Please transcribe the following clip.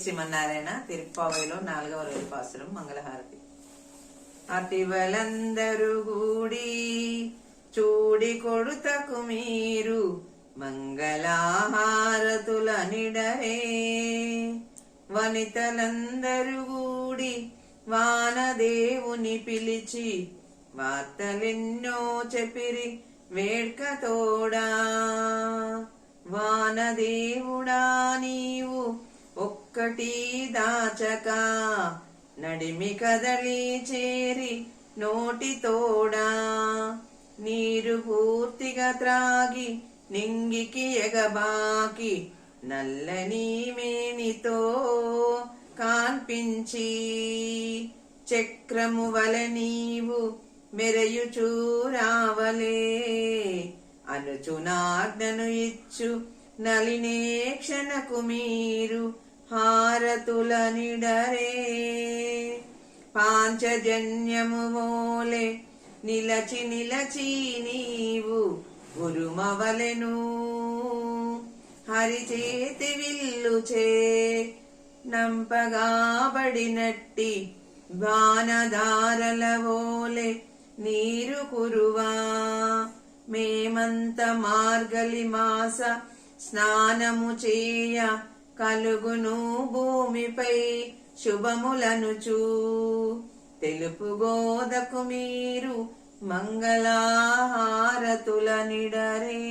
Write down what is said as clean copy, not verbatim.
శ్రీమన్నారాయణ తిరుప్పావైలో 4వ రోజు పాసురం మంగళహారతి. అతివలందరూ గూడి చూడి కొడుతకు మీరు మంగళహారతుల నిడరే. వనితలందరూ గూడి వానదేవుని పిలిచి వార్తలెన్నో చెప్పిరి వేడ్కతోడా. వానదేవుడా నీవు ఒక్కటి దాచక నడిమి కదలి చేరి నోటితోడా. నీరు పూర్తిగా త్రాగి నింగికి ఎగబాకి నల్లని మేనితో కాన్పించి చక్రము వలె నీవు మెరయుచూరావలే. అనుచునాజ్ఞను ఇచ్చు నలినేక్షణకు మీరు హారతుల నిడరే. పాంచజన్యము మోలే నిలచి నిలచి నీవు గురుమవలెను. హరిచేతి విల్లుచే నంపగాబడినట్టి బాణధారల వోలే నీరు కురువా. మేమంత మార్గలి మాస స్నానము చేయ కలుగును భూమిపై శుభములనుచూ. తెలుపు గోదకు మీరు మంగళహారతుల నిడరే.